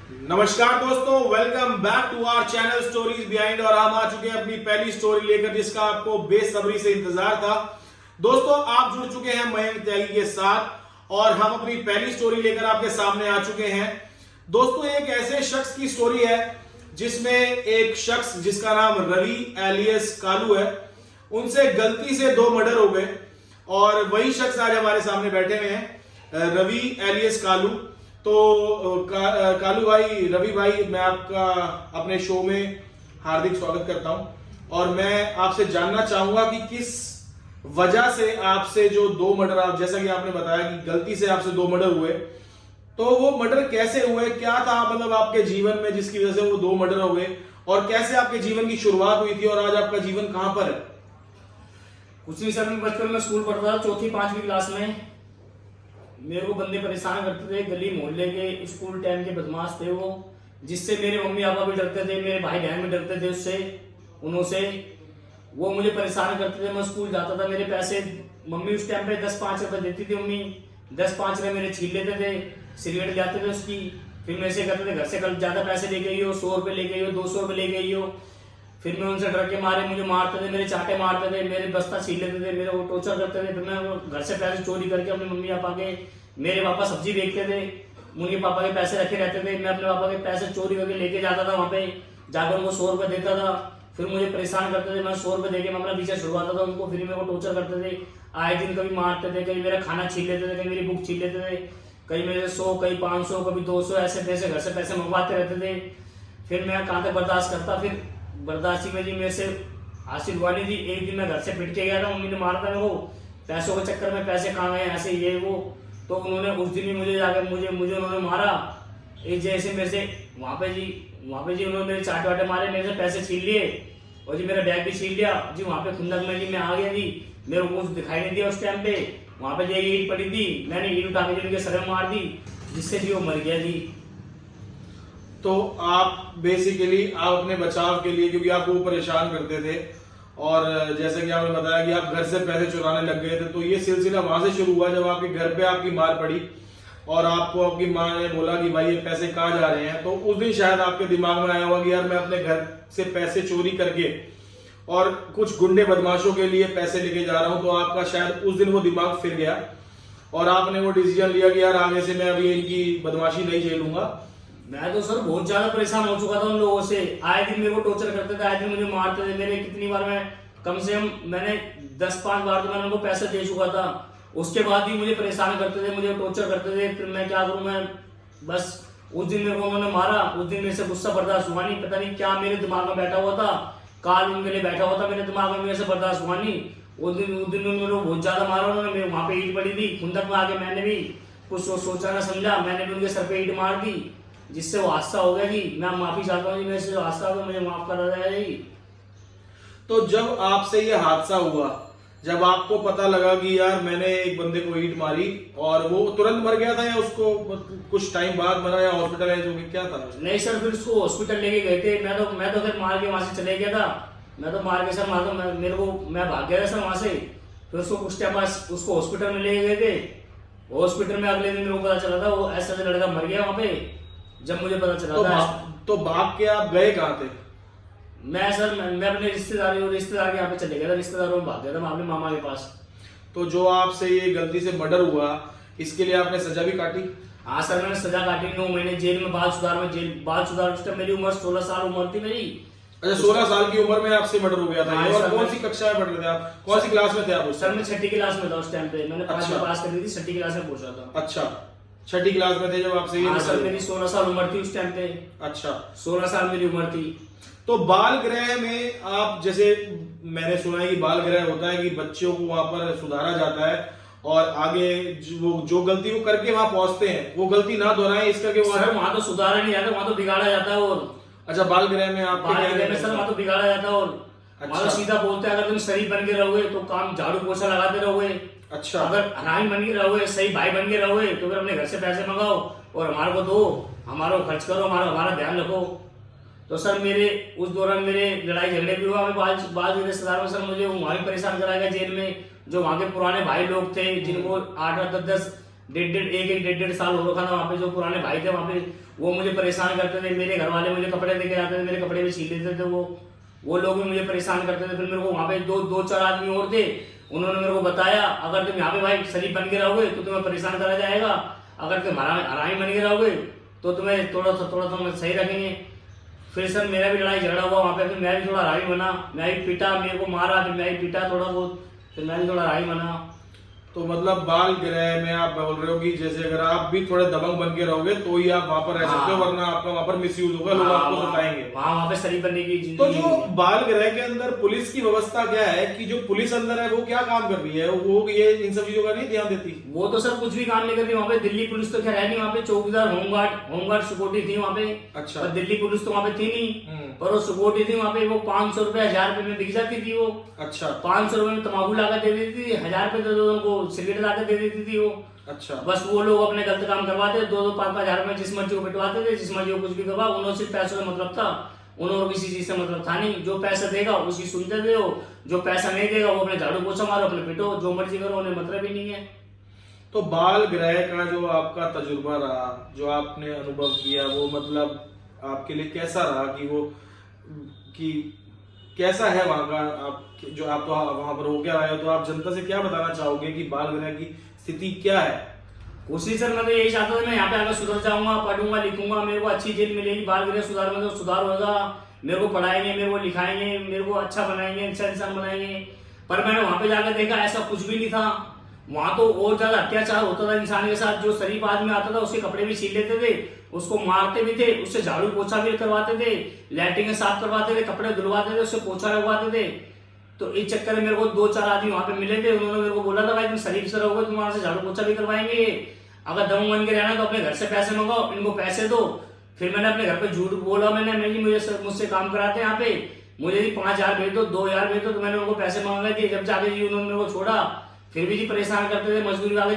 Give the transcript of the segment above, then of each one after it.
नमस्कार दोस्तों, welcome back to our channel stories behind. और हम आ चुके हैं अपनी पहली स्टोरी लेकर, जिसका आपको बेसब्री से इंतजार था। दोस्तों, आप जुड़ चुके हैं मयंक त्यागी के साथ और हम अपनी पहली स्टोरी लेकर आपके सामने आ चुके हैं। दोस्तों, एक ऐसे शख्स की स्टोरी है जिसमें एक शख्स जिसका नाम रवि एलियस कालू है, उनसे गलती से 2 मर्डर हो गए और वही शख्स आज हमारे सामने बैठे हुए हैं, रवि एलियस कालू। तो कालू भाई, रवि भाई, मैं आपका अपने शो में हार्दिक स्वागत करता हूं और मैं आपसे जानना चाहूंगा कि किस वजह से आपसे जो 2 मर्डर, आप जैसा कि आपने बताया कि गलती से आपसे 2 मर्डर हुए, तो वो मर्डर कैसे हुए, क्या था मतलब आपके जीवन में जिसकी वजह से वो 2 मर्डर हो गए और कैसे आपके जीवन की शुरुआत हुई थी और आज आपका जीवन कहां पर है? कुछ नहीं सर, मैं बचपन में स्कूल पढ़ता था, 4th-5वीं क्लास में। मेरे को बंदे परेशान करते थे, गली मोहल्ले के स्कूल टाइम के बदमाश थे वो, जिससे मेरे मम्मी पापा भी डरते थे, मेरे भाई बहन भी डरते थे उससे, उनसे। वो मुझे परेशान करते थे, मैं स्कूल जाता था, मेरे पैसे मम्मी उस टाइम पे 10-5 रुपए देती थी मम्मी, 10-5 रुपए मेरे छीन लेते थे, सिगरेट जाते थे उसकी। फिर मैं ऐसे करते थे, घर से कल ज्यादा पैसे लेके आई हो, 100 रुपए लेके आई हो, 200 रुपए लेके आई हो। फिर मैं उनसे डर के मारे मुझे मारते थे, मेरे चाटे मारते थे, मेरे बस्ता छीन लेते थे, मेरे को टॉर्चर करते थे। फिर मैं घर से पैसे चोरी करके अपने मम्मी पापा के, मेरे पापा सब्जी बेचते थे, उनके पापा के पैसे रखे रहते थे, मैं अपने पापा के पैसे चोरी करके लेके जाता था, वहां पे जाकर उनको 100 रुपए देता था। फिर मुझे परेशान करते थे, मैं 100 रुपए देके मैं अपना पीछे छुड़वाता था उनको। फिर मेरे को टॉर्चर करते थे, आए दिन कभी मारते थे, कभी मेरा खाना छीन लेते थे, कभी मेरी बुक छीन लेते थे, कभी मेरे 100, कभी 500, कभी 200 ऐसे पैसे घर से पैसे मंगवाते रहते थे। फिर मैं कहाँ तक बर्दाश्त करता, फिर बर्दाश्ती में जी मेरे से हासिल हुआ नहीं थी। एक दिन मैं घर से पिट के गया था, मम्मी ने मारा था मेरे को, पैसों के चक्कर में, पैसे कहाँ गए ऐसे ये वो। तो उन्होंने उस दिन ही मुझे जाकर मुझे उन्होंने मारा। एक जैसे मेरे से वहाँ पे जी उन्होंने मेरे चाटे वाटे मारे, मेरे से पैसे छीन लिए और जी मेरा बैग भी छीन लिया जी। वहाँ पे खुंदक में जी मैं आ गया जी, मेरे को कुछ दिखाई नहीं दिया उस टाइम पे। वहाँ पे जी ईट पड़ी थी, मैंने ईट उठा के जी उनके सर में मार दी, जिससे जी वो मर गया जी। तो आप बेसिकली आप अपने बचाव के लिए, क्योंकि आपको वो परेशान करते थे और जैसे कि आपने बताया कि आप घर से पैसे चुराने लग गए थे, तो ये सिलसिला वहां से शुरू हुआ जब आपके घर पे आपकी मार पड़ी और आपको आपकी माँ ने बोला कि भाई ये पैसे कहाँ जा रहे हैं। तो उस दिन शायद आपके दिमाग में आया होगा कि यार मैं अपने घर से पैसे चोरी करके और कुछ गुंडे बदमाशों के लिए पैसे लेके जा रहा हूँ। तो आपका शायद उस दिन वो दिमाग फिर गया और आपने वो डिसीजन लिया कि यार आगे से मैं अभी इनकी बदमाशी नहीं झेलूंगा। मैं तो सर बहुत ज्यादा परेशान हो चुका था उन लोगों से। आए दिन मेरे को टॉर्चर करते थे, आए दिन मुझे मारते थे। मेरे कितनी बार मैं कम से कम मैंने 10-5 बार तो मैंने उनको पैसे दे चुका था। उसके बाद भी मुझे परेशान करते थे, मुझे टॉर्चर करते थे। फिर मैं क्या करूं, मैं बस उस दिन मेरे को उन्होंने मारा, उस दिन मेरे से गुस्सा बर्दाश्त हुआ नहीं। पता नहीं क्या मेरे दिमाग में बैठा हुआ था, काल उनके लिए बैठा हुआ था मेरे दिमाग में, मेरे से बर्दाश्त हुआ नहीं। उस दिन उन्होंने बहुत ज्यादा मारा। उन्होंने वहां पे ईट पड़ी थी, खुंदक में आके मैंने भी कुछ सोचा ना समझा, मैंने भी उनके सर पे ईट मार दी, जिससे वो हादसा हो गया जी। मैं माफी चाहता हूँ जी, मेरे से जो हादसा हो गया मुझे माफ कर दिया जी। तो जब आपसे ये हादसा हुआ, जब आपको पता लगा कि यार मैंने एक बंदे को ईंट मारी और वो तुरंत मर गया था या उसको कुछ टाइम बाद मरा या हॉस्पिटल है, जो कि क्या था? नहीं सर, फिर उसको हॉस्पिटल लेके गए थे। मैं तो फिर मार के वहां से चले गया था। मैं तो मार के सर मेरे को मैं भाग गया था सर वहां से। फिर उसको कुछ टाइम बाद उसको हॉस्पिटल में ले गए थे। हॉस्पिटल में अगले दिन मेरे को पता चला था वो ऐसा लड़का मर गया वहां पे। जब मुझे पता चला था तो भाग के आप गए कहाँ थे? मैं अपने रिश्तेदार के यहाँ पे चले गया था, रिश्तेदारों में भाग गया था, मैं अपने मामा के पास। तो जो आपसे ये गलती से मर्डर हुआ, इसके लिए आपने सजा भी काटी? हाँ सर, मैंने सजा काटी। 9 महीने जेल में, बाल सुधार उस टाइम मेरी उम्र 16 साल उम्र थी मेरी। अच्छा, 16 साल की उम्र में आपसे मर्डर हो गया था। और कौन सी कक्षा में पढ़ रहे थे आप, कौन सी क्लास में थे आप? सर मैं 6ठी क्लास में था उस टाइम पे, मैंने 5वीं पास कर ली थी, 6ठी क्लास में पहुंचा था। अच्छा, 6ठी क्लास में थे जब आपसे ये? सर मेरी 16 साल उम्र थी उस टाइम पे। अच्छा, 16 साल मेरी उम्र थी। तो बाल गृह में आप, जैसे मैंने सुना है कि बाल गृह होता है कि बच्चों को वहां पर सुधारा जाता है और आगे जो गलती वो करके वहां पहुंचते हैं वो गलती ना दोहराएं, इस करके वहां तो सुधारा नहीं जाता, वहां तो बिगाड़ा जाता है। और अच्छा, बाल गृह में आप सर वहां तो बिगाड़ा जाता है। और वहां तो सीधा बोलते हैं, अगर तुम शरीफ बन के रहोगे तो काम झाड़ू पोछा लगाते रहोगे। अच्छा, अगर हरामी बन के रहोगे, सही भाई बन के रहोगे, तो फिर अपने घर से पैसे मंगाओ और हमारे को दो, हमारा खर्च करो, हमारा ध्यान रखो। तो सर मेरे उस दौरान मेरे लड़ाई झगड़े भी हुआ। मैं बाल रिश्तेदार में सर मुझे वहां भी परेशान कराया गया जेल में। जो वहां के पुराने भाई लोग थे, जिनको 8-10 डेढ़ डेढ़ साल हो रखा था वहाँ पे। जो पुराने भाई थे वहाँ पे वो मुझे परेशान करते थे। मेरे घर वाले मुझे कपड़े देके जाते थे, मेरे कपड़े भी छीन लेते थे वो लोग भी मुझे परेशान करते थे। फिर मेरे को वहाँ पे दो चार आदमी और थे, उन्होंने मेरे को बताया अगर तुम यहाँ पे भाई शरीफ बन के रहोगे तो तुम्हें परेशान करा जाएगा, अगर तुम हरामी बन के रहोगे तो तुम्हें थोड़ा सा सही रखेंगे। फिर सर मेरा भी लड़ाई झगड़ा हुआ वहाँ पे, फिर मैं भी थोड़ा हरामी बना, मैं भी पीटा, मेरे को मारा, फिर मैं भी पीटा थोड़ा बहुत, फिर मैं भी थोड़ा हरामी बना। तो मतलब बाल गृह में आप बोल रहे हो कि जैसे अगर आप भी थोड़े दबंग बन के रहोगे तो ही आप वहां पर रह सकते हो, वरना आपका वहां पर मिसयूज होगा, लोग आपको सताएंगे। वहाँ पे शरीफ बनने की तो जो बाल गृह के अंदर पुलिस की व्यवस्था क्या है कि जो पुलिस अंदर है वो क्या काम कर रही है, वो ये इन सब चीजों का नहीं ध्यान देती? वो तो सर कुछ भी काम नहीं करती वहाँ पे। दिल्ली पुलिस तो खैर है नहीं वहाँ पे, चौकीदार होमगार्ड सिक्योरिटी थी वहाँ पे। अच्छा। पर दिल्ली पुलिस तो वहाँ पे थी नहीं, पर वो सिक्योरिटी थी वहाँ पे। वो 500 रुपए 1000 रुपए में बिक जाती थी वो। अच्छा। 500 रुपए में तम्बाकू लाकर दे देती थी, 1000 रुपए तो उनको सिगरेट लाकर दे देती थी वो। अच्छा। बस वो लोग अपने गलत काम करवाते, 2-5 हजार में जिस मर्जी को पिटवाते थे, जिस मर्जी को कुछ भी करवा। उन्होंने सिर्फ पैसों से मतलब था, उन्होंने किसी चीज से मतलब था नहीं। जो पैसा देगा उसकी सुनते थे हो, जो पैसा नहीं देगा वो अपने झाड़ू पोछा मारो, अपने पिटो, जो मर्जी करो, उन्हें मतलब ही नहीं है। तो बाल गृह का जो आपका तजुर्बा रहा, जो आपने अनुभव किया, वो मतलब आपके लिए कैसा रहा कि कैसा है वहां का? आप जो आप तो वहां पर होकर आए हो, तो आप जनता से क्या बताना चाहोगे कि बाल गृह की स्थिति क्या है? कुछ नहीं सर, मैं तो यही चाहता था मैं यहाँ पे आकर सुधर जाऊंगा, पढ़ूंगा लिखूंगा, मेरे को अच्छी जेल मिलेगी, बाल गृह सुधार में तो सुधार होगा, मेरे को पढ़ाएंगे, मेरे को लिखाएंगे, मेरे को अच्छा बनाएंगे, अच्छा इंसान बनाएंगे। पर मैंने वहां पे जाकर देखा ऐसा कुछ भी नहीं था। वहां तो और ज्यादा अत्याचार होता था इंसान के साथ। जो शरीफ आदमी आता था उसके कपड़े भी छीन लेते थे, उसको मारते भी थे, उससे झाड़ू पोछा भी करवाते थे, लैट्रिन साफ करवाते थे, कपड़े धुलवाते थे, उससे पोछा लगवाते थे। तो इस चक्कर में मेरे को 2-4 आदमी वहां पे मिले थे, उन्होंने मेरे को बोला था भाई तुम शरीफ से रहोगे, तुम्हारे से झाड़ू पोछा भी करवाएंगे, अगर दम बन के रहना तो अपने घर से पैसे मंगाओ, इनको पैसे दो। फिर मैंने अपने घर पे झूठ बोला, मैंने जी मुझसे काम कराते हैं यहाँ पे, मुझे जी 5000 भेज दो, 2000 भेज दो, तो मैंने उनको पैसे मांगे थे। जब जाके जी उन्होंने मेरे को छोड़ा, फिर भी जी परेशान करते थे, मजबूरी में आगे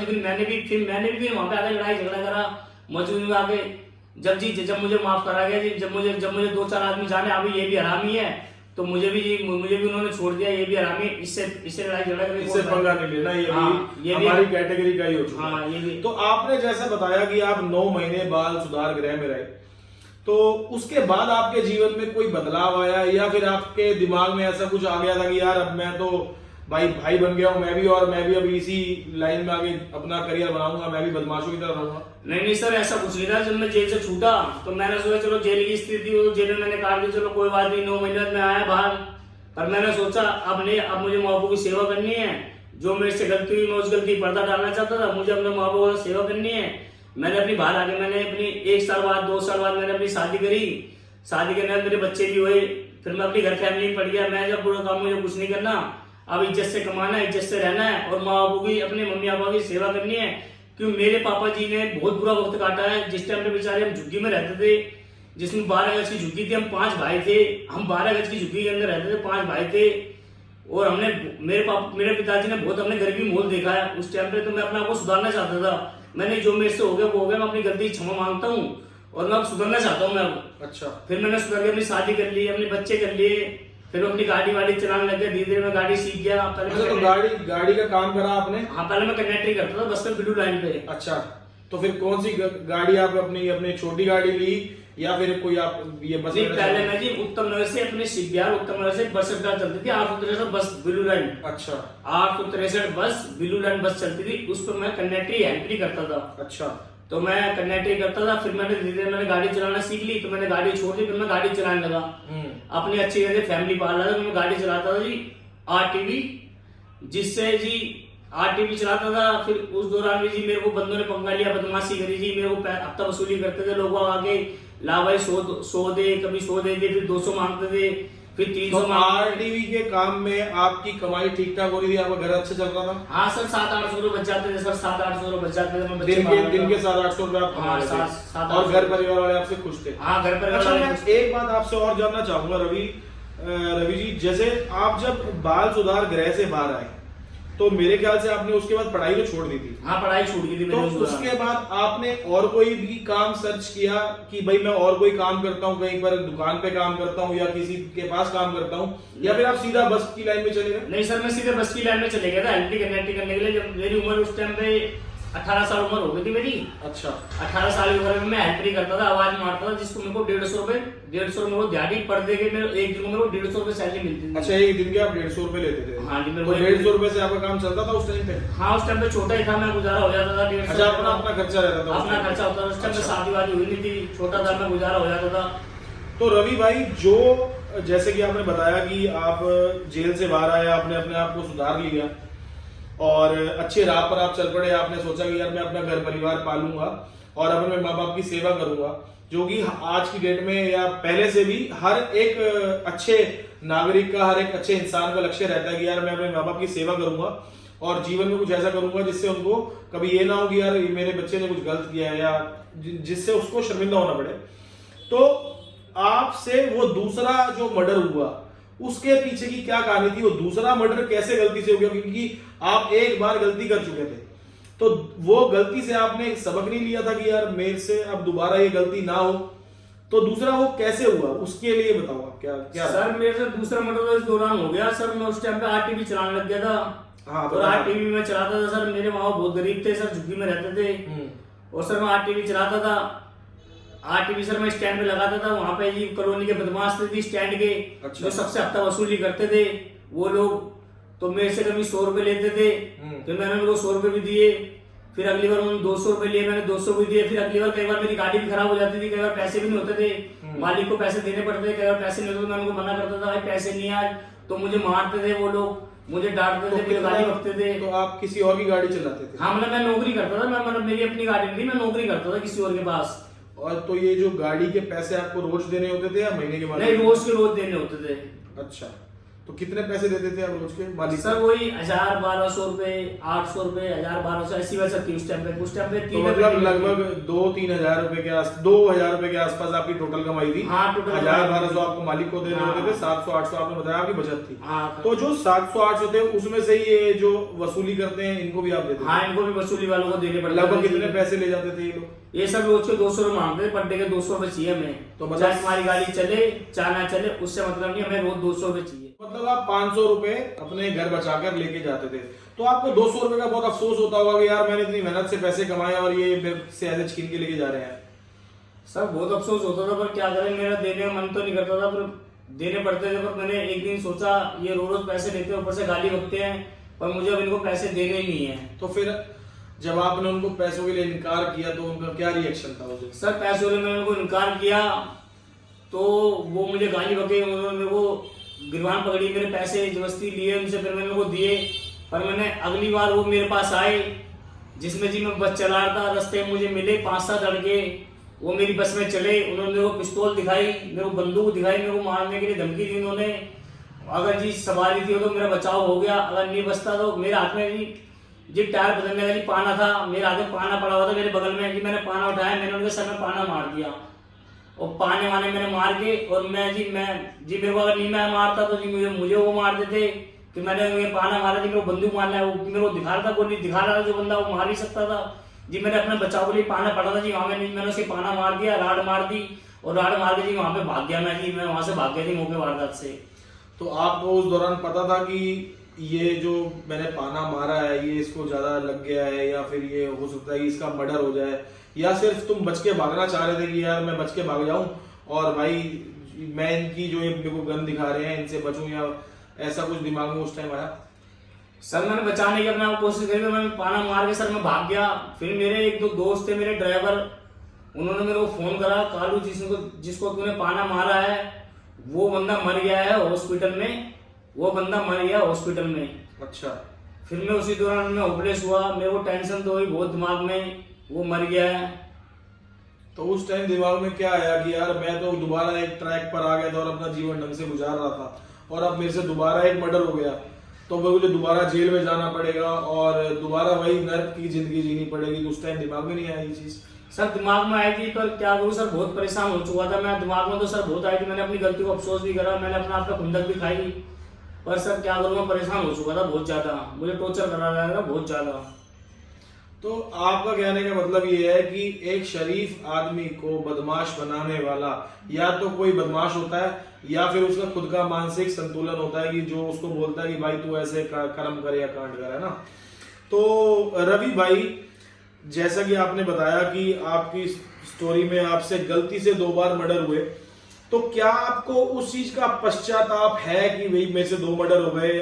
फिर मैंने भी वहां पे आके लड़ाई झगड़ा करा मजबूरी में आके। जब मुझे माफ करा गया जी, जब मुझे 2-4 आदमी जाने अभी ये भी हरामी है, तो मुझे भी उन्होंने छोड़ दिया, ये भी हरामी, इससे लड़ाई झगड़ा करके इससे पंगा नहीं लेना, ये भी हमारी कैटेगरी का ही हो चुका है। हाँ, ये भी। तो आपने जैसा बताया कि आप 9 महीने बाल सुधार गृह में रहे, तो उसके बाद आपके जीवन में कोई बदलाव आया या फिर आपके दिमाग में ऐसा कुछ आ गया था कि यार अब मैं तो भाई बन गया हूं मैं भी, और मैं भी अभी इसी लाइन में आगे अपना करियर बनाऊंगा, मैं भी बदमाशों की तरह रहूंगा? नहीं सर, ऐसा कुछ नहीं था। जब मैं जेल से छूटा तो मैंने सोचा चलो जेल की स्थिति हो, जेल में मैंने काट दी, चलो कोई बात नहीं, 9 महीने में आया बाहर। पर मैंने सोचा अब मुझे माँ बापू की सेवा करनी है। जो मेरे से गलती हुई मैं उस गलती पर्दा डालना चाहता था, मुझे अपने माँ बापू की सेवा करनी है। मैंने अपनी बाहर आके मैंने अपनी 1 साल बाद 2 साल बाद मैंने अपनी शादी करी। शादी करने बाद मेरे बच्चे भी हुए, फिर मैं अपनी घर फैमिली में पड़ गया। मैं जब पूरा काम, मुझे कुछ नहीं करना, अब इज्जत से कमाना है, इज्जत से रहना है, और माँ बापू की, अपने मम्मी पापा की सेवा करनी है। क्योंकि मेरे पापा जी ने बहुत बुरा वक्त काटा है। जिस टाइम पे बेचारे हम झुग्गी में रहते थे, जिसमें 12 गज की झुग्गी थी, हम 5 भाई थे, हम 12 गज की झुग्गी के अंदर रहते थे, 5 भाई थे। और हमने मेरे पिताजी ने बहुत हमने गरीबी मोल देखा है उस टाइम पे। तो मैं अपने आप को सुधारना चाहता था। मैंने जो मेरे से हो गया वो हो गया, मैं अपनी गलती क्षमा मांगता हूँ और मैं अब सुधरना चाहता हूँ मैं अब। अच्छा। फिर मैंने सुधर के अपनी शादी कर ली, अपने बच्चे कर लिए, फिर अपनी गाड़ी वाड़ी चलाने लग गया, धीरे धीरे मैं गाड़ी सीख गया। पहले तो गाड़ी का काम करा आपने? हाँ, पहले मैं कंडक्टरी करता था बस में, बिल्डू लाइन पे। अच्छा, तो फिर कौन सी गाड़ी आप अपनी छोटी गाड़ी ली या फिर कोई आप ये बस? पहले मैं जी उत्तम नगर से, अपने बिहार उत्तम नगर से बस अड्डा चलती थी 863 बस, बिल्डू लाइन। अच्छा। 863 बस बिल्डू लाइन बस चलती थी, उस पर मैं कंडक्टरी एंट्री करता था। अच्छा। तो मैं कंडक्टरी करता था। फिर मैंने धीरे धीरे गाड़ी चलाना सीख ली, तो मैंने गाड़ी छोड़ दी, फिर मैं गाड़ी चलाने लगा। अपनी अच्छी जगह फैमिली पाल रहा था, मैं गाड़ी चलाता था जी आरटीवी, जिससे जी आरटीवी चलाता था। फिर उस दौरान भी जी मेरे को बंदों ने पंगा लिया, बदमाशी करी जी, मेरे को हफ्ता वसूली करते थे लोग आगे, ला भाई 100 दे, कभी 100 दे, फिर 200 मांगते थे, फिर 300 तो आरटीवी के काम में आपकी कमाई ठीक ठाक हो रही थी, आपका घर अच्छा चल रहा था? हाँ सर, 700-800 रुपए बच जाते थे सर, 700-800 रुपए बच जाते थे। दिन के 700-800 रुपए आप कमा रहे थे और घर परिवार वाले आपसे खुश थे? हाँ, घर परिवार अच्छा, वाले। मैं एक बात आपसे और जानना चाहूंगा रवि जी, जैसे आप जब बाल सुधार गृह से बाहर आए तो मेरे ख्याल से आपने उसके बाद पढ़ाई तो छोड़ दी थी? हाँ, पढ़ाई छूट गई थी। तो उसके बाद आपने और कोई भी काम सर्च किया कि भाई मैं और कोई काम करता हूँ, कहीं पर दुकान पे काम करता हूँ या किसी के पास काम करता हूँ, या फिर आप सीधा बस की लाइन में चले गए? नहीं सर, मैं सीधे बस की लाइन में चले गया था एंट्री करने के लिए। जब मेरी उम्र उस टाइम पे 18 साल उम्र हो गई थी मेरी। अच्छा 18 साल की उम्र में मैं हेल्प करता था, आवाज मारता था, जिसको मेरे को 150 रुपए दिहाड़ी पर दे के मेरे एक दिन को मेरे को 150 रुपए सैलरी मिलती थी। अच्छा, एक दिन के आप 150 रुपए लेते थे? हाँ जी, मेरे तो को 150 रुपए से आपका काम चलता था उस टाइम पे? हाँ, उस टाइम पे छोटा ही था, मैं गुजारा हो जाता था। 150 अच्छा, अपना अपना खर्चा रहता था? अपना खर्चा होता था उस टाइम पे, शादी वादी हुई नहीं थी, छोटा था मैं, गुजारा हो जाता था। तो रवि भाई, जो जैसे कि आपने बताया कि आप जेल से बाहर आए, आपने अपने आप को सुधार लिया और अच्छे राह पर आप चल पड़े। आपने सोचा कि यार मैं अपना घर परिवार पालूंगा और अब मैं माँ बाप की सेवा करूंगा, जो कि आज की डेट में या पहले से भी हर एक अच्छे नागरिक का, हर एक अच्छे इंसान का लक्ष्य रहता है कि यार मैं अपने माँ बाप की सेवा करूंगा और जीवन में कुछ ऐसा करूंगा जिससे उनको कभी ये ना हो कि यार मेरे बच्चे ने कुछ गलत किया है, या जिससे उसको शर्मिंदा होना पड़े। तो आपसे वो दूसरा जो मर्डर हुआ, उसके पीछे की क्या कहानी थी? वो दूसरा मर्डर कैसे गलती से हो गया? क्योंकि आप एक बार गलती कर चुके थे, तो वो गलती से आपने सबक नहीं लिया था कि यार मेरे से अब दोबारा ये गलती ना हो? तो दूसरा वो कैसे हुआ, उसके लिए बताओ आप। क्या क्या सर, मेरे से दूसरा मर्डर इस दौरान हो गया सर। मैं उस टाइम पे आरटीवी चलाने लग गया था। हाँ, और आरटीवी में चलाता था सर। मेरे माँ बहुत गरीब थे सर, झुग्गी में रहते थे। और सर मैं आरटीवी चलाता था। आरटीवी सर मैं स्टैंड पे लगाता था, वहां पे जी कॉलोनी के बदमाश थे स्टैंड के। अच्छा। जो सबसे हफ्ता वसूली करते थे वो लोग, तो मेरे से कभी 100 रुपए लेते थे। फिर मैंने उनको 100 रुपए भी दिए। फिर अगली बार उन्होंने 200 रुपए लिए, मैंने 200 भी दिए। फिर अगली बार कई बार मेरी गाड़ी भी खराब हो जाती थी, कई बार पैसे भी नहीं होते थे, मालिक को पैसे देने पड़ते थे। कई बार पैसे नहीं होते, मैं उनको मना करता था, भाई पैसे नहीं आज, तो मुझे मारते थे वो लोग, मुझे डांटते थे, फिर गाली बकते थे। तो आप किसी और की गाड़ी चलाते थे? हाँ, मतलब मैं नौकरी करता था। मैं मतलब मेरी अपनी गाड़ी नहीं थी, मैं नौकरी करता था किसी और के पास। और तो ये जो गाड़ी के पैसे आपको रोज देने होते थे या महीने के बाद? नहीं, रोज के रोज देने होते थे। अच्छा, तो कितने पैसे देते थे आप रोज के मालिक? सर वही 1000-1200 रुपए, 800 रुपए, 1000-1200 ऐसी वैसे थी उस टाइम पे। उस टाइम पे तो मतलब लगभग 2-3 हजार रुपए के 2,000 रुपए के आसपास आपकी टोटल कमाई थी। हाँ, टोटल 1000-1200 आपको मालिक को देने हाँ, होते थे, 700-800 आपने बताया आपकी बचत थी। हाँ, तो जो 700-800 थे उसमें से ये जो वसूली करते हैं इनको भी आप देते थे? हाँ, इनको भी वसूली वालों को देने पड़ते। लगभग कितने पैसे ले जाते थे ये लोग? ये सब रोज के 200 रुपए मांगते थे, पर डे के 200 रुपए चाहिए हमें। तो मतलब चाहे हमारी गाड़ी चले चाहे ना चले, उससे मतलब नहीं, हमें रोज 200 रुपए चाहिए। मतलब आप 500 रुपए अपने घर बचाकर लेके जाते थे, तो आपको 200 रुपए का बहुत अफसोस होता होगा कि यार मैंने इतनी मेहनत से पैसे कमाए और ये मेरे से ऐसे छीन के लेके जा रहे हैं। सर बहुत अफसोस होता था, पर क्या करें, मेरा देने का मन तो नहीं करता था, पर देने पड़ते थे। पर मैंने एक दिन सोचा ये रोज पैसे लेते हैं, ऊपर से गाली बकते हैं, पर मुझे अब इनको पैसे देने ही नहीं है। तो फिर जब आपने उनको पैसों के लिए इनकार किया तो उनका क्या रिएक्शन था उस दिन? सर पैसों में मैंने उनको इनकार किया तो वो मुझे गाली बके, उन्होंने मेरे को गिरवान पकड़ी, मेरे पैसे जबरदस्ती लिए उनसे, फिर मैंने उनको दिए। पर मैंने अगली बार वो मेरे पास आए, जिसमें जी मैं बस चला रहा था, रास्ते में मुझे मिले 5-7 लड़के, वो मेरी बस में चले। उन्होंने मेरे को पिस्तौल दिखाई, मेरे को बंदूक दिखाई, मेरे को मारने के लिए धमकी दी उन्होंने। अगर जी सवारी थी तो मेरा बचाव हो गया, अगर नहीं बचता तो मेरे हाथ में जी टायर बदलने का जी पाना था, मेरे हाथ में पाना पड़ा हुआ था मेरे बगल में जी। मैंने पाना उठाया, मैंने उनके सर में पाना मार दिया और पाने वाने मैंने मार के, और मैं जी मेरे को अगर नहीं मैं मारता तो जी मुझे वो मार देते कि मैंने उन्हें पाना मारा जी। मेरे को बंदूक मारना है, वो मेरे को दिखा रहा था, कोई नहीं दिखा रहा था जो बंदा, वो मार ही सकता था जी। मैंने अपने बचाव के लिए पाना पड़ा था जी, वहां मैंने उसे पाना मार दिया, राड मार दी, और राड मार के जी वहां पे भाग गया मैं वहां से भाग गया जी मौके वारदात से। तो आपको उस दौरान पता था कि ये जो मैंने पाना मारा है ये इसको ज्यादा लग गया है, या फिर ये हो सकता है कि इसका मर्डर हो जाए, या सिर्फ तुम बच के भागना चाह रहे थे कि यार मैं बच के भाग जाऊं और भाई मैं इनकी जो ये मेरे को गन दिखा रहे हैं इनसे बचूं, या ऐसा कुछ दिमाग में उस टाइम आया? सर मैंने बचाने की अपना कोशिश करी, मैंने पाना मार के सर मैं भाग गया। फिर मेरे एक दो दोस्त थे मेरे ड्राइवर, उन्होंने मेरे को फोन करा, कालू जिसको तूने पाना मारा है वो बंदा मर गया है हॉस्पिटल में, वो बंदा मर गया हॉस्पिटल में। अच्छा। फिर मैं उसी दौरान मैं होपलेस हुआ, मेरे को टेंशन तो हुई बहुत दिमाग में, वो मर गया है। तो उस टाइम दिमाग में क्या आया कि यार मैं तो दोबारा एक ट्रैक पर आ गया था और अपना जीवन ढंग से गुजार रहा था, और अब मेरे से दोबारा एक मर्डर हो गया तो मुझे दोबारा जेल में जाना पड़ेगा और दोबारा वही नर्क की जिंदगी जीनी पड़ेगी? तो उस टाइम दिमाग में नहीं आई ये चीज? सर दिमाग में आई थी, पर क्या करूँ सर, बहुत परेशान हो चुका था मैं। दिमाग में तो सर बहुत आई थी, मैंने अपनी गलती को अफसोस भी करा, मैंने अपना आप पे खुंदक भी खाई, पर सर क्या करूँ मैं परेशान हो चुका था बहुत ज्यादा, मुझे टॉर्चर करा रहा था बहुत ज्यादा। तो आपका कहने का मतलब ये है कि एक शरीफ आदमी को बदमाश बनाने वाला या तो कोई बदमाश होता है या फिर उसका खुद का मानसिक संतुलन होता है कि जो उसको बोलता है कि भाई तू ऐसे कर्म कर या कांड कर, है ना? तो रवि भाई, जैसा कि आपने बताया कि आपकी स्टोरी में आपसे गलती से 2 बार मर्डर हुए, तो क्या आपको उस चीज का पश्चाताप है कि भाई मेरे से 2 मर्डर हो गए?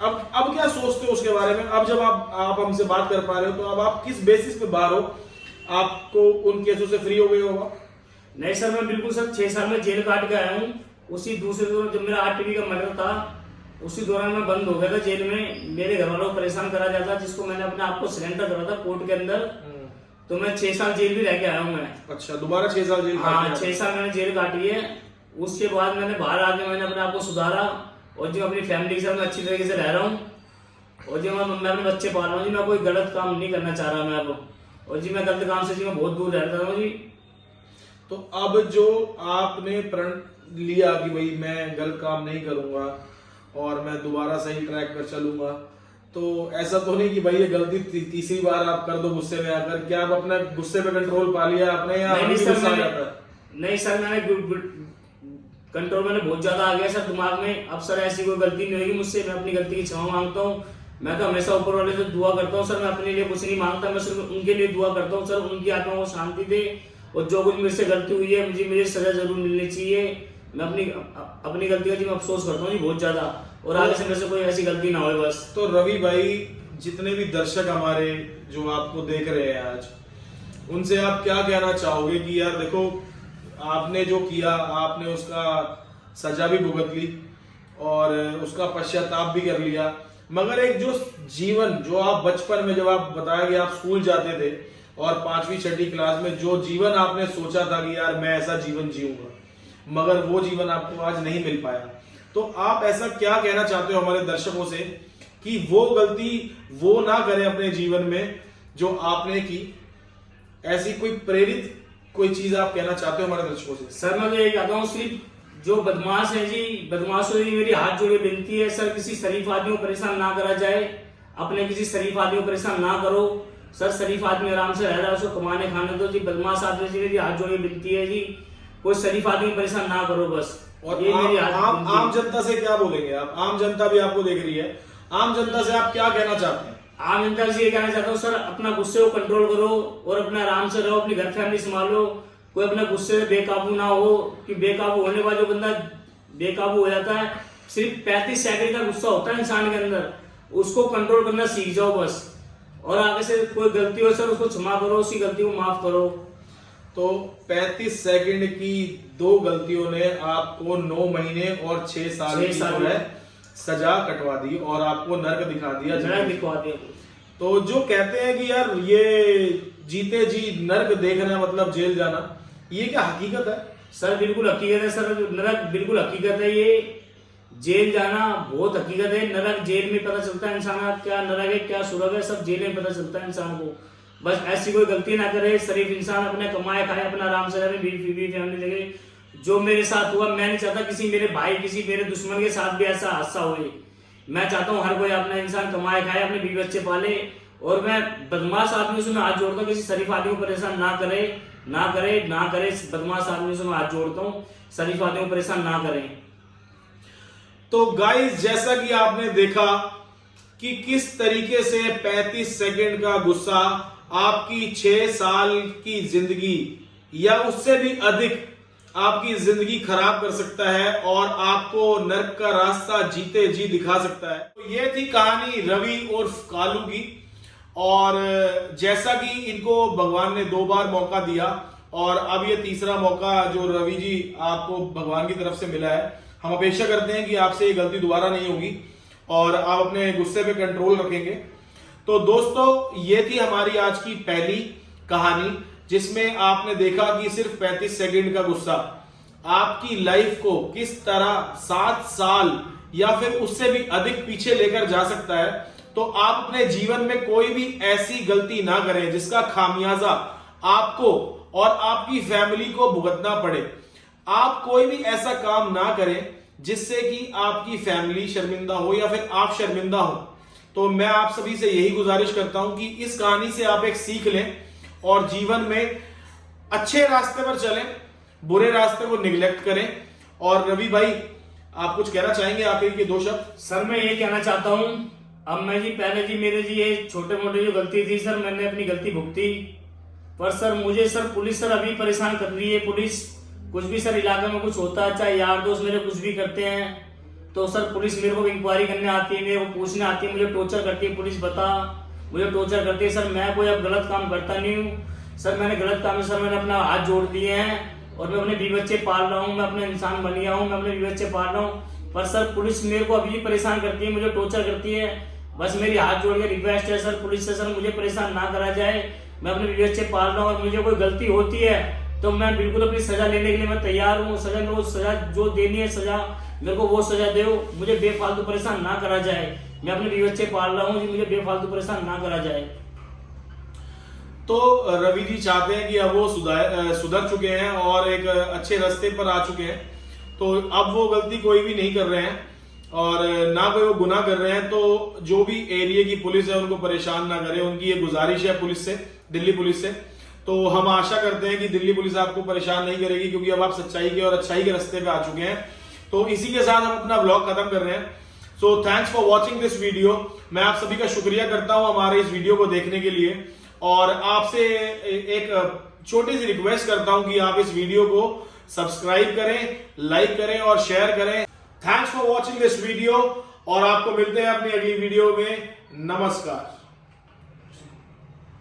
अब क्या सोचते हो उसके बारे में? अब जब आप हमसे बात कर पा रहे हो, तो अब आप किस बेसिस पे बाहर हो? आपको उन केसों से फ्री हो गए होगा? नहीं सर, मैं बिल्कुल सर 6 साल में जेल काट के आया हूँ। उसी दूसरे दौरान जब मेरा आरटीवी का मर्डर था, उसी दौरान मैं बंद हो गया था जेल में। मेरे घर वालों को परेशान करा जाता, जिसको मैंने अपने आप को सरेंडर करा था कोर्ट के अंदर। तो मैं 6 साल जेल भी रह के आया हूँ मैं। अच्छा, दोबारा 6 साल जेल? हाँ, 6 साल मैंने जेल काटी है। उसके बाद मैंने बाहर आके मैंने अपने आप को सुधारा, और जो अपनी फैमिली के साथ मैं अच्छी तरीके से रह रहा हूँ, और जो मैं अपने बच्चे पाल रहा हूँ जी। मैं कोई गलत काम नहीं करना चाह रहा मैं अब, और जी मैं गलत काम से जी मैं बहुत दूर रहता हूँ जी। तो अब जो आपने प्रण लिया कि भाई मैं गलत काम नहीं करूंगा और मैं दोबारा सही ट्रैक पर चलूंगा, तो ऐसा तो नहीं कि भाई ये गलती तीसरी बार आप कर दो गुस्से में आकर? क्या आप अपना गुस्से पे कंट्रोल पा लिया आपने, या नहीं अभी सर, गुस्सा आ जाता है? नहीं सर, मैंने कंट्रोल मैंने बहुत ज्यादा आ गया सर दिमाग में। अब सर ऐसी कोई गलती नहीं होगी मुझसे। मैं अपनी गलती की क्षमा मांगता हूँ। मैं तो हमेशा ऊपर वाले से दुआ करता हूँ सर। मैं अपने लिए कुछ नहीं मांगता, मैं सिर्फ उनके लिए दुआ करता हूँ सर, उनकी आत्मा को शांति दे। और जो कुछ मेरे से गलती हुई है, मुझे सजा जरूर मिलनी चाहिए। मैं अपनी गलती का जी मैं अफसोस करता हूँ जी बहुत ज्यादा, और आगे से मेरे से कोई ऐसी गलती ना हो बस। तो रवि भाई, जितने भी दर्शक हमारे जो आपको देख रहे हैं आज, उनसे आप क्या कहना चाहोगे कि यार देखो, आपने जो किया, आपने उसका सजा भी भुगत ली और उसका पश्चाताप भी कर लिया, मगर एक जो जीवन जो आप बचपन में, जब आप बताया कि आप स्कूल जाते थे और 5वीं 6ठी क्लास में जो जीवन आपने सोचा था कि यार मैं ऐसा जीवन जीऊंगा, मगर वो जीवन आपको आज नहीं मिल पाया, तो आप ऐसा क्या कहना चाहते हो हमारे दर्शकों से कि वो गलती वो ना करें अपने जीवन में जो आपने की? ऐसी कोई प्रेरित कोई चीज आप कहना चाहते हो हमारे दर्शकों से? सर मैं तो यही कहता हूँ, सिर्फ जो बदमाश है जी, बदमाशों से मेरी हाथ जोड़े विनती है सर, किसी शरीफ आदमी को परेशान ना करा जाए। अपने किसी शरीफ आदमी को परेशान ना करो सर। शरीफ आदमी आराम से रह रहा है, उसको कमाने खाने दो जी। बदमाश आदमी से मेरी हाथ जोड़े विनती है जी, कोई शरीफ आदमी को परेशान ना करो बस। और ये मेरी आम जनता से क्या बोलेंगे आप? आम जनता भी आपको देख रही है, आम जनता से आप क्या कहना चाहते हैं? आम जनता से ये कहना चाहता हूँ सर, अपना गुस्से को कंट्रोल करो और अपना आराम से रहो, अपनी घर फैमिली संभालो। कोई अपना गुस्से में बेकाबू ना हो, कि बेकाबू होने वाला जो बंदा बेकाबू हो जाता है, सिर्फ 35 सेकंड का गुस्सा होता है इंसान के अंदर, उसको कंट्रोल करना सीख जाओ बस। और आगे से कोई गलती हो सर, उसको क्षमा करो, उसी गलती को माफ करो। तो 35 सेकंड की 2 गलतियों ने आपको 9 महीने और 6 साल की जो है सजा कटवा दी और आपको नर्क दिखा दिया। तो जो कहते हैं कि यार ये जीते जी नर्क देखना मतलब जेल जाना, ये क्या हकीकत है? सर बिल्कुल हकीकत है सर, नरक बिल्कुल हकीकत है। ये जेल जाना बहुत हकीकत है। नरक जेल में पता चलता है इंसान का क्या नरक है क्या स्वर्ग है, सब जेल में पता चलता है इंसान को। बस ऐसी कोई गलती ना करे, शरीफ इंसान अपने कमाए खाए, अपना आराम से रहे, बीवी फैमिली जगह। जो मेरे साथ हुआ, मैं नहीं चाहता किसी मेरे भाई, किसी मेरे दुश्मन के साथ भी ऐसा हादसा हुए। मैं चाहता हूँ हर कोई अपना इंसान कमाए खाए, अपने बीवी बच्चे पाले। और मैं बदमाश आदमी से मैं हाथ जोड़ता हूँ, किसी शरीफ आदमी को परेशान ना करे, ना करे, ना करे। बदमाश आदमी से मैं हाथ जोड़ता हूँ, शरीफ आदमी को परेशान ना करें। तो गाइस, जैसा कि आपने देखा कि किस तरीके से 35 सेकंड का गुस्सा आपकी 6 साल की जिंदगी या उससे भी अधिक आपकी जिंदगी खराब कर सकता है और आपको नर्क का रास्ता जीते जी दिखा सकता है। तो ये थी कहानी रवि उर्फ कालू की। और जैसा कि इनको भगवान ने 2 बार मौका दिया और अब ये तीसरा मौका जो रवि जी आपको भगवान की तरफ से मिला है, हम अपेक्षा करते हैं कि आपसे ये गलती दोबारा नहीं होगी और आप अपने गुस्से पे कंट्रोल रखेंगे। तो दोस्तों, ये थी हमारी आज की पहली कहानी, जिसमें आपने देखा कि सिर्फ 35 सेकंड का गुस्सा आपकी लाइफ को किस तरह 7 साल या फिर उससे भी अधिक पीछे लेकर जा सकता है। तो आप अपने जीवन में कोई भी ऐसी गलती ना करें जिसका खामियाजा आपको और आपकी फैमिली को भुगतना पड़े। आप कोई भी ऐसा काम ना करें जिससे कि आपकी फैमिली शर्मिंदा हो या फिर आप शर्मिंदा हो। तो मैं आप सभी से यही गुजारिश करता हूं कि इस कहानी से आप एक सीख लें और जीवन में अच्छे रास्ते पर चलें, बुरे रास्ते को निग्लेक्ट करें। और रवि भाई, आप कुछ कहना चाहेंगे आखिर के 2 शब्द? सर मैं ये कहना चाहता हूं अब मैं जी पहले जी मेरे जी ये छोटे मोटे जो गलती थी सर, मैंने अपनी गलती भुगती। पर सर मुझे सर पुलिस सर अभी परेशान कर रही है। पुलिस कुछ भी सर इलाके में कुछ होता है, चाहे यार दोस्त मेरे कुछ भी करते हैं, तो सर पुलिस मेरे को इंक्वायरी करने आती है, मेरे को पूछने आती है, मुझे टॉर्चर करती है पुलिस। बता, मुझे टॉर्चर करती है सर। मैं कोई अब गलत काम करता नहीं हूँ सर। मैंने गलत काम में सर मैंने अपना हाथ जोड़ दिए हैं और मैं अपने बीवी बच्चे पाल रहा हूँ। मैं अपने इंसान बन गया हूँ, मैं अपने बीवी बच्चे पाल रहा हूँ। पर सर पुलिस मेरे को अभी परेशान करती है, मुझे टॉर्चर करती है। बस मेरी हाथ जोड़ के रिक्वेस्ट है सर पुलिस से, सर मुझे परेशान ना करा जाए। मैं अपने बीवी बच्चे पाल रहा हूँ और मुझे कोई गलती होती है तो मैं बिल्कुल अपनी सजा लेने के लिए मैं तैयार हूँ। सजा मेरे को सजा जो देनी है सजा मेरे को वो सजा दो। मुझे बेफालतू परेशान ना करा जाए। मैं अपने बीवी बच्चे पाल रहा हूँ जी, मुझे बेफालतू परेशान ना करा जाए। तो रवि जी चाहते हैं कि अब वो सुधर चुके हैं और एक अच्छे रास्ते पर आ चुके हैं, तो अब वो गलती कोई भी नहीं कर रहे हैं और ना कोई वो गुनाह कर रहे हैं। तो जो भी एरिया की पुलिस है उनको परेशान ना करे, उनकी ये गुजारिश है पुलिस से, दिल्ली पुलिस से। तो हम आशा करते हैं कि दिल्ली पुलिस आपको परेशान नहीं करेगी, क्योंकि अब आप सच्चाई के और अच्छाई के रास्ते पे आ चुके हैं। तो इसी के साथ हम अपना ब्लॉग खत्म कर रहे हैं। So thanks for watching this video. मैं आप सभी का शुक्रिया करता हूं हमारे इस वीडियो को देखने के लिए, और आपसे एक छोटी सी रिक्वेस्ट करता हूं कि आप इस वीडियो को सब्सक्राइब करें, लाइक करें और शेयर करें। Thanks for watching this video और आपको मिलते हैं अपनी अगली वीडियो में। नमस्कार।